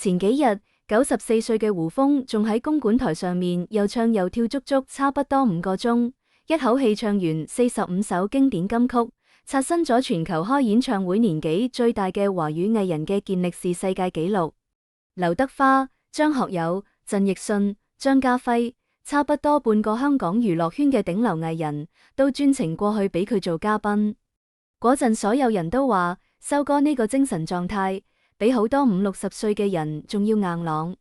前幾日，94歲嘅胡楓仲喺公館台上面又唱又跳足足差不多5個鐘，一口氣唱完45首經典金曲，刷新咗全球開演唱會年紀最大嘅華語藝人嘅健力士世界紀錄。劉德華、張學友、陳奕迅、張家輝，差不多半個香港娛樂圈嘅頂流藝人都專程過去俾佢做嘉賓。嗰陣所有人都話，修哥呢個精神狀態比好多50、60歲嘅人仲要硬朗。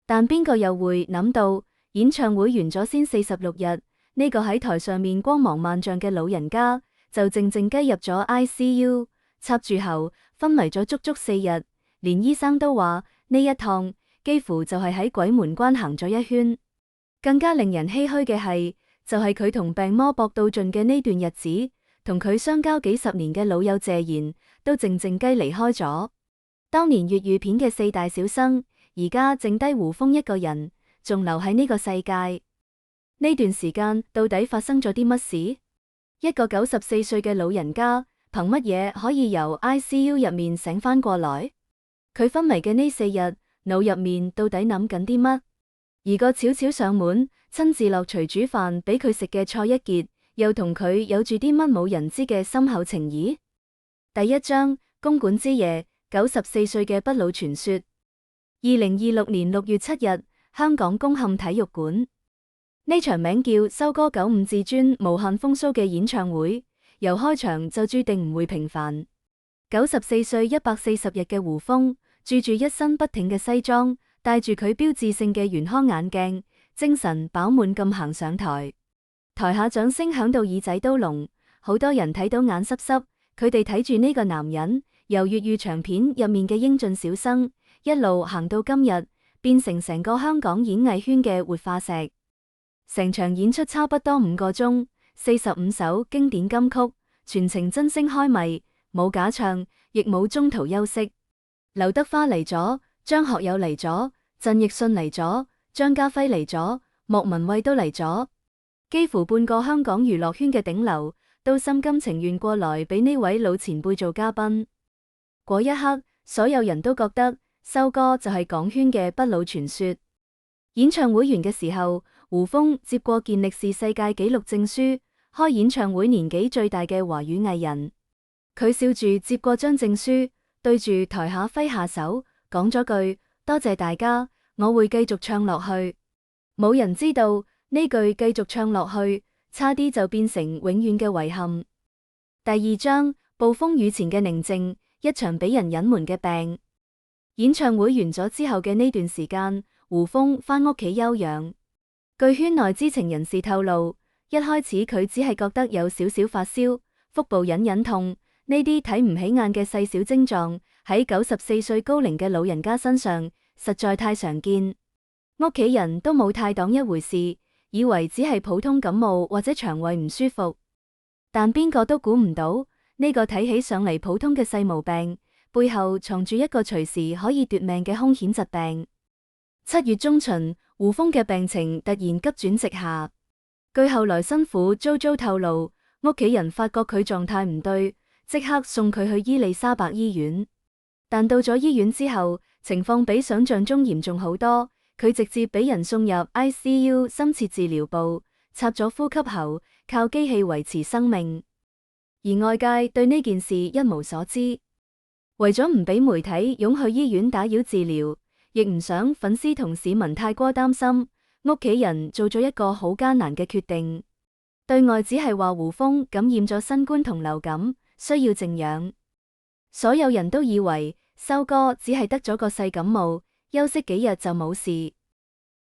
但邊個又會諗到，演唱會完咗先46日，呢個喺台上面光芒萬丈嘅老人家就靜靜雞入咗 ICU， 插住喉昏迷咗足足4日，連醫生都話呢一趟幾乎就係喺鬼門關行咗一圈。更加令人唏噓嘅係，就係佢同病魔搏到盡嘅呢段日子，同佢相交幾十年嘅老友謝賢都靜靜雞離開咗。當年粵語片嘅4大小生，而家剩低胡楓一個人，仲留喺呢個世界。呢段時間到底發生咗啲乜事？一個94歲嘅老人家，憑乜嘢可以由 ICU 入面醒翻過來？佢昏迷嘅呢4日，腦入面到底諗緊啲乜？而個悄悄上門，親自落廚煮飯俾佢食嘅蔡一傑，又同佢有住啲乜冇人知嘅深厚情誼？第一章，公館之夜，94歲嘅不老傳說。2026年6月7日，香港攻陷體育館。呢場名叫修哥95至尊無限風騷嘅演唱會，由開場就注定唔會平凡。94歲140日嘅胡楓，著住一身筆挺嘅西裝，戴住佢標誌性嘅圓框眼鏡，精神飽滿咁行上台。台下掌聲響到耳仔都聾，好多人睇到眼濕濕。佢哋睇住呢個男人，由粵語長片入面嘅英俊小生，一路行到今日，變成成個香港演藝圈嘅活化石。成場演出差不多5個鐘，45首經典金曲，全程真聲開咪，冇假唱，亦冇中途休息。劉德華嚟咗，張學友嚟咗，陳奕迅嚟咗，張家輝嚟咗，莫文蔚都嚟咗，幾乎半個香港娛樂圈嘅頂流都心甘情願過來俾呢位老前輩做嘉賓。嗰一刻，所有人都覺得修哥就係港圈嘅不老傳說。演唱會完嘅時候，胡楓接過健力士世界紀錄證書，開演唱會年紀最大嘅華語藝人。佢笑住接過張證書，對住台下揮下手，講咗句多謝大家，我會繼續唱落去。冇人知道呢句繼續唱落去，差啲就變成永遠嘅遺憾。第二章，暴風雨前嘅寧靜，一場俾人隱瞞嘅病。演唱會完咗之後嘅呢段時間，胡楓返屋企休養。據圈內知情人士透露，一開始佢只係覺得有少少發燒、腹部隱隱痛，呢啲睇唔起眼嘅細小症狀，喺94歲高齡嘅老人家身上實在太常見。屋企人都冇太當一回事，以為只係普通感冒或者腸胃唔舒服。但邊個都估唔到，呢個睇起上嚟普通嘅細毛病，背後藏住一個隨時可以奪命嘅兇險疾病。7月中旬，胡楓嘅病情突然急轉直下。據後來新婦JoJo透露，屋企人發覺佢狀態唔對，即刻送佢去伊利沙伯醫院。但到咗醫院之後，情況比想象中嚴重好多，佢直接俾人送入 ICU 深切治療部，插咗呼吸喉，靠機器維持生命。而外界對呢件事一無所知，為咗唔俾媒體湧去醫院打擾治療，亦唔想粉絲同市民太過擔心，屋企人做咗一個好艱難嘅決定，對外只係話胡楓感染咗新冠同流感，需要靜養。所有人都以為修哥只係得咗個細感冒，休息幾日就冇事。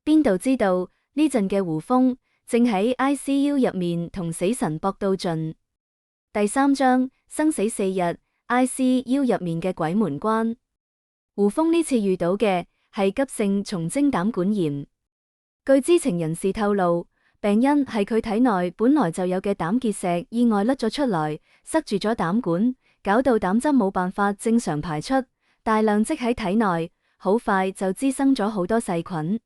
邊度知道呢陣嘅胡楓正喺 ICU 入面同死神搏到盡。第三章，生死4日 ICU 入面嘅鬼門關。胡楓呢次遇到嘅係急性松精膽管炎。據知情人士透露，病因係佢體內本來就有嘅膽結石意外甩咗出來，塞住咗膽管，搞到膽汁冇辦法正常排出，大量積喺體內，好快就滋生咗好多細菌。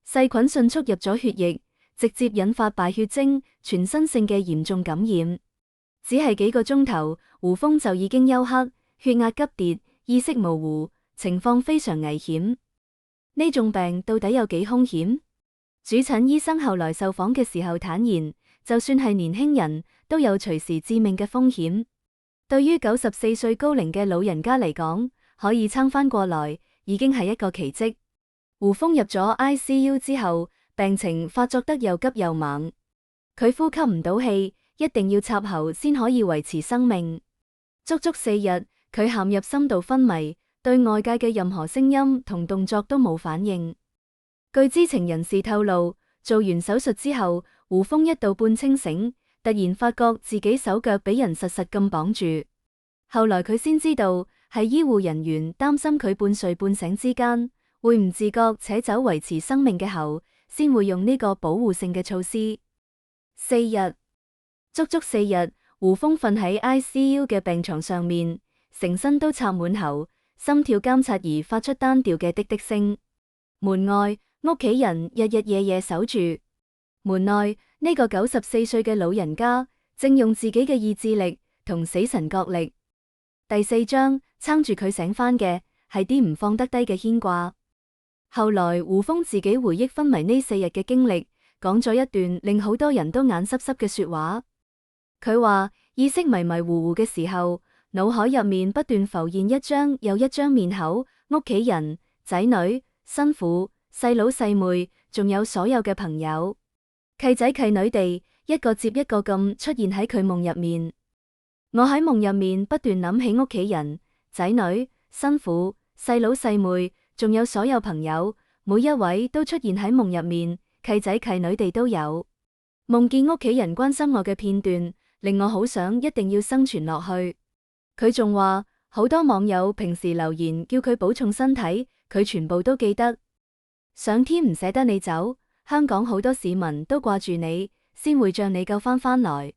細菌迅速入咗血液，直接引發敗血症，全身性嘅嚴重感染。只係幾個鐘頭，胡楓就已經休克，血壓急跌，意識模糊，情況非常危險。呢種病到底有幾兇險？主診醫生後來受訪嘅時候坦言，就算係年輕人都有隨時致命嘅風險。對於94歲高齡嘅老人家嚟講，可以撐返過來，已經係一個奇蹟。胡楓入咗 ICU 之後，病情發作得又急又猛，佢呼吸唔到氣，一定要插喉先可以維持生命。足足4日，佢陷入深度昏迷，對外界嘅任何聲音同動作都冇反應。據知情人士透露，做完手術之後，胡楓一度半清醒，突然發覺自己手腳俾人實實咁綁住。後來佢先知道，係醫護人員擔心佢半睡半醒之間會唔自覺扯走維持生命嘅喉，先會用呢個保護性嘅措施。4日，足足4日，胡楓瞓喺 ICU 嘅病床上面，成身都插滿喉，心跳監察儀發出單調嘅滴滴聲。門外，屋企人日日夜夜守住。門內，呢個94歲嘅老人家正用自己嘅意志力同死神角力。第4章，撐住佢醒返嘅係啲唔放得低嘅牽掛。後來胡楓自己回憶昏迷呢4日嘅經歷，講咗一段令好多人都眼濕濕嘅說話。佢話意識迷迷糊糊嘅時候，腦海入面不斷浮現一張又一張面口，屋企人、仔女、新婦、細佬細妹，仲有所有嘅朋友、契仔契女哋，一個接一個咁出現喺佢夢入面。我喺夢入面不斷諗起屋企人、仔女、新婦、細佬細妹，仲有所有朋友，每一位都出現喺夢入面，契仔契女哋都有。夢見屋企人關心我嘅片段，令我好想一定要生存落去。佢仲話，好多網友平時留言叫佢保重身體，佢全部都記得。上天唔捨得你走，香港好多市民都掛住你，先會將你救返來。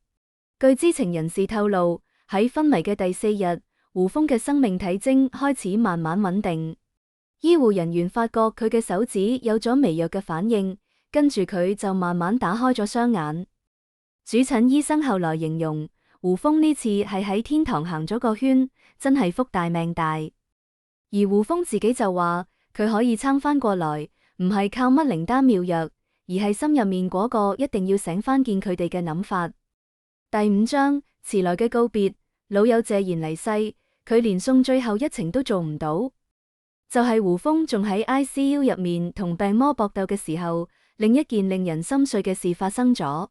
據知情人士透露，喺昏迷嘅第4日，胡楓嘅生命體徵開始慢慢穩定。醫護人員發覺佢嘅手指有咗微弱嘅反應，跟住佢就慢慢打開咗雙眼。主診醫生後來形容，胡楓呢次係喺天堂行咗個圈，真係福大命大。而胡楓自己就話，佢可以撐返過來，唔係靠乜靈丹妙藥，而係心入面嗰個一定要醒返見佢哋嘅諗法。第5章，遲來嘅告別，老友謝賢離世，佢連送最後一程都做唔到。就係胡楓仲喺 ICU 入面同病魔搏鬥嘅時候，另一件令人心碎嘅事發生咗。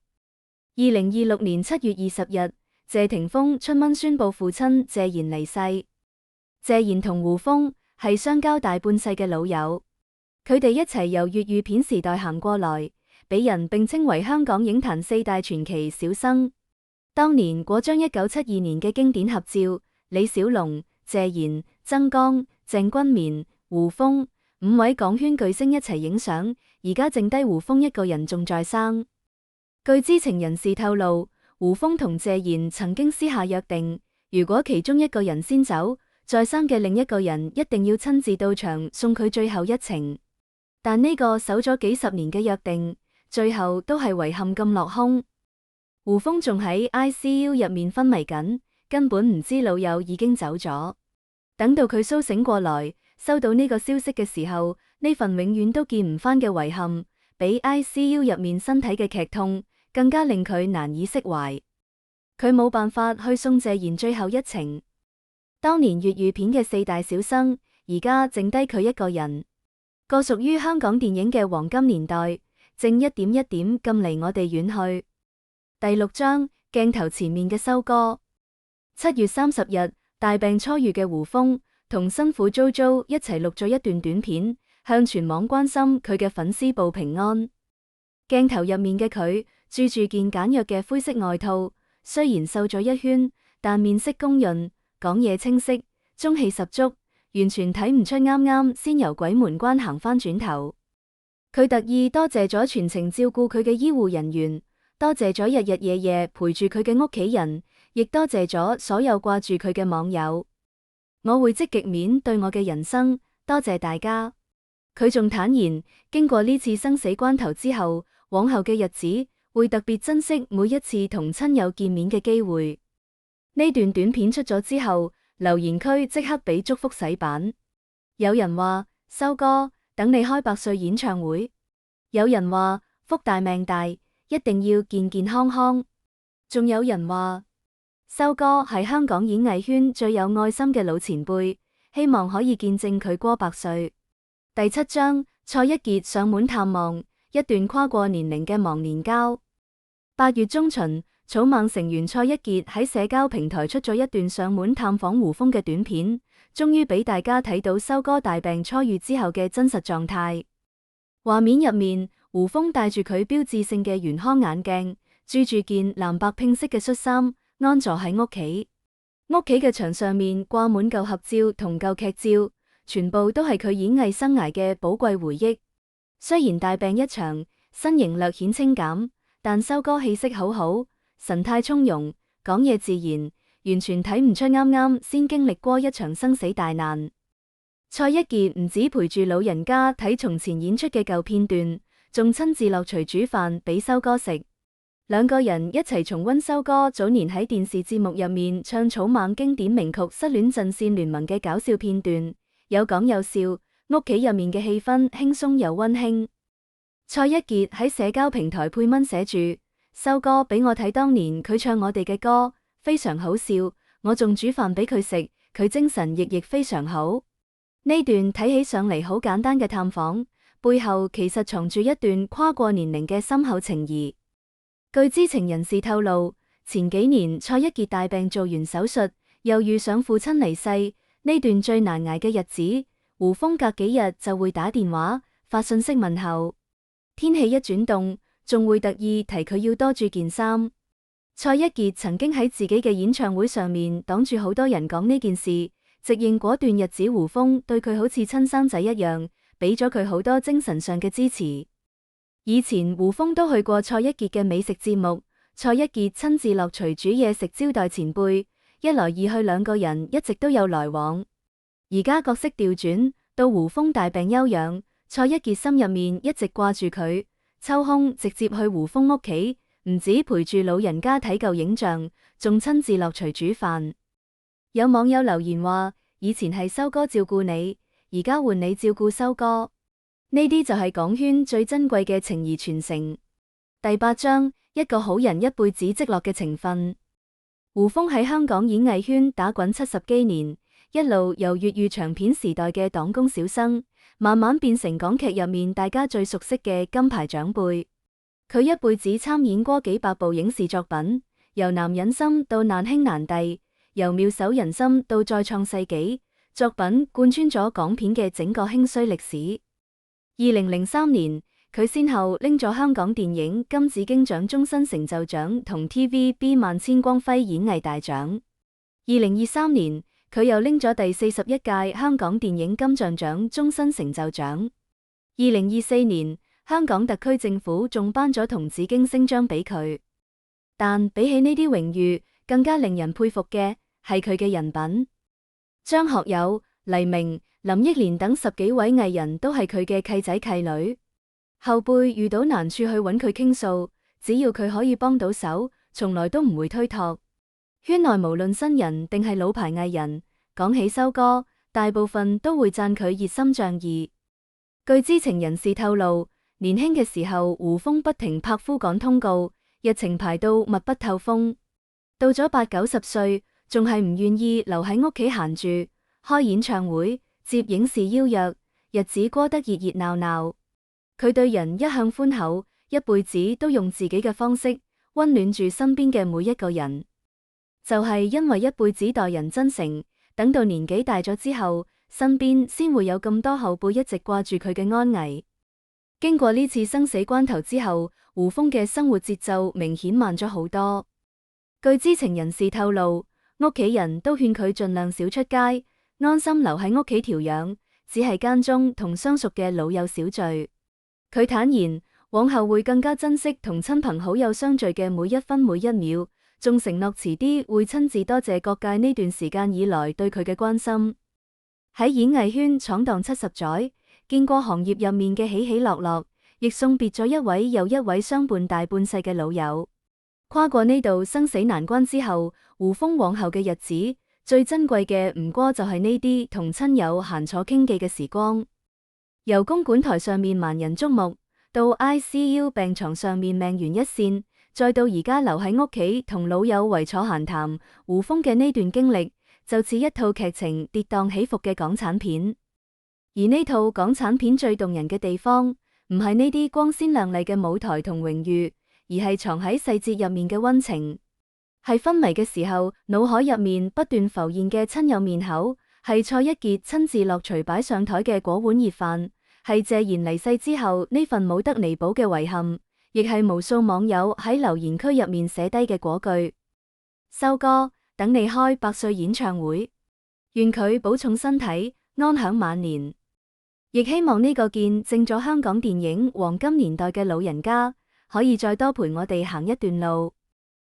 2026年7月20日，謝霆鋒春蚊宣布父親謝賢離世。謝賢同胡楓係相交大半世嘅老友，佢哋一齊由粵語片時代行過來，俾人並稱為香港影壇4大傳奇小生。當年嗰張1972年嘅經典合照，李小龍、謝賢、曾江、鄭君綿、胡楓5位港圈巨星一齊影相，而家剩低胡楓一個人仲在生。據知情人士透露，胡楓同謝賢曾經私下約定，如果其中一個人先走，在生嘅另一個人一定要親自到場送佢最後一程。但呢個守咗幾十年嘅約定，最後都係遺憾咁落空。胡楓仲喺 ICU 入面昏迷緊，根本唔知老友已經走咗。等到佢蘇醒過來，收到呢個消息嘅時候，呢份永遠都見唔返嘅遺憾，比 ICU 入面身體嘅劇痛更加令佢難以釋懷。佢冇辦法去送謝賢最後一程。當年粵語片嘅4大小生，而家剩低佢一個人。個屬於香港電影嘅黃金年代，正一點一點咁離我哋遠去。第6章，鏡頭前面嘅收割。7月30日，大病初愈嘅胡楓同新婦 JoJo 一齊錄咗一段短片，向全網關心佢嘅粉絲報平安。鏡頭入面嘅佢著住件簡約嘅灰色外套，雖然瘦咗一圈，但面色公潤，講嘢清晰，中氣十足，完全睇唔出啱啱先由鬼門關行返轉頭。佢特意多謝咗全程照顧佢嘅醫護人員，多謝咗日日夜夜陪住佢嘅屋企人，亦多謝咗所有掛住佢嘅網友。我會積極面對我嘅人生，多謝大家。佢仲坦言，經過呢次生死關頭之後，往後嘅日子會特別珍惜每一次同親友見面嘅機會。呢段短片出咗之後，留言區即刻俾祝福洗版。有人話修哥等你開百歲演唱會，有人話福大命大，一定要健健康康，仲有人話修哥係香港演藝圈最有愛心嘅老前輩，希望可以見證佢過百歲。第7章，蔡一傑上門探望，一段跨過年齡嘅忘年交。8月中旬，草蜢成員蔡一傑喺社交平台出咗一段上門探訪胡楓嘅短片，終於俾大家睇到修哥大病初愈之後嘅真實狀態。畫面入面，胡楓戴住佢標誌性嘅圓框眼鏡，著住件藍白拼色嘅恤衫，安坐喺屋企。屋企嘅牆上面掛滿舊合照同舊劇照，全部都係佢演藝生涯嘅寶貴回憶。雖然大病一場，身形略顯清減，但修哥氣色好好，神態從容，講嘢自然，完全睇唔出啱啱先經歷過一場生死大難。蔡一傑唔止陪住老人家睇從前演出嘅舊片段，仲親自落廚煮飯俾修哥食。兩個人一齊重溫修哥早年喺電視節目入面唱草蜢經典名曲《失戀陣線聯盟》嘅搞笑片段，有講有笑，屋企入面嘅氣氛輕鬆又溫馨。蔡一傑喺社交平台配文寫住：修哥俾我睇當年佢唱我哋嘅歌，非常好笑，我仲煮飯俾佢食，佢精神奕奕非常好。呢段睇起上嚟好簡單嘅探訪，背後其實藏住一段跨過年齡嘅深厚情誼。據知情人士透露，前幾年蔡一傑大病做完手術，又遇上父親離世，呢段最難捱嘅日子，胡楓隔幾日就會打電話發信息問候。天氣一轉凍，仲會特意提佢要多著件衫。蔡一傑曾經喺自己嘅演唱會上面擋住好多人講呢件事，直認嗰段日子胡楓對佢好似親生仔一樣，俾咗佢好多精神上嘅支持。以前胡楓都去過蔡一傑嘅美食節目，蔡一傑親自落廚煮嘢食招待前輩，一來二去兩個人一直都有來往。而家角色調轉，到胡楓大病休養，蔡一傑心入面一直掛住佢，抽空直接去胡楓屋企，唔止陪住老人家睇舊影像，仲親自落廚煮飯。有網友留言話：以前係修哥照顧你，而家換你照顧修哥。呢啲就係港圈最珍貴嘅情誼傳承。第8章，一個好人一輩子積落嘅情分。胡楓喺香港演藝圈打滾70幾年，一路由粵語長片時代嘅黨工小生，慢慢變成港劇入面大家最熟悉嘅金牌長輩。佢一輩子參演過幾百部影視作品，由男人心到難兄難弟，由妙手仁心到再創世紀，作品貫穿咗港片嘅整個興衰歷史。2003年，佢先後拎咗香港電影金紫荊獎終身成就獎同 TVB 萬千光輝演藝大獎。2023年，佢又拎咗第41屆香港電影金像獎終身成就獎。2024年，香港特區政府仲頒咗銅紫荊星章俾佢。但比起呢啲榮譽，更加令人佩服嘅係佢嘅人品。張學友、黎明、林憶蓮等10幾位藝人都係佢嘅契仔契女，後輩遇到難處去揾佢傾訴，只要佢可以幫到手，從來都唔會推託。圈內無論新人定係老牌藝人，講起修哥，大部分都會讚佢熱心仗義。據知情人士透露，年輕嘅時候胡楓不停拍夫趕通告，日程排到密不透風，到咗8、90歲，仲係唔願意留喺屋企閒住，開演唱會、接影視邀約，日子過得熱熱鬧鬧。佢對人一向寬厚，一輩子都用自己嘅方式溫暖住身邊嘅每一個人。就係因為一輩子待人真誠，等到年紀大咗之後，身邊先會有咁多後輩一直掛住佢嘅安危。經過呢次生死關頭之後，胡楓嘅生活節奏明顯慢咗好多。據知情人士透露，屋企人都勸佢盡量少出街，安心留喺屋企調養，只係間中同相熟嘅老友小聚。佢坦言，往後會更加珍惜同親朋好友相聚嘅每一分每一秒，仲承諾遲啲會親自多謝各界呢段時間以來對佢嘅關心。喺演藝圈闖蕩70載，見過行業入面嘅起起落落，亦送別咗一位又一位相伴大半世嘅老友。跨過呢度生死難關之後，胡楓往後嘅日子最珍貴嘅唔過就係呢啲同親友閒坐傾偈嘅時光。由公館台上面萬人矚目，到 ICU 病床上面命懸一線，再到而家留喺屋企同老友圍坐閒談，胡楓嘅呢段經歷就似一套劇情跌宕起伏嘅港產片。而呢套港產片最動人嘅地方，唔係呢啲光鮮亮麗嘅舞台同榮譽，而係藏喺細節入面嘅溫情。係昏迷嘅時候，腦海入面不斷浮現嘅親友面口，係蔡一傑親自落廚擺上台嘅嗰碗熱飯，係謝賢離世之後呢份冇得彌補嘅遺憾，亦係無數網友喺留言區入面寫低嘅嗰句：修哥，等你開100歲演唱會，願佢保重身體，安享晚年。亦希望呢個見證咗香港電影黃金年代嘅老人家，可以再多陪我哋行一段路。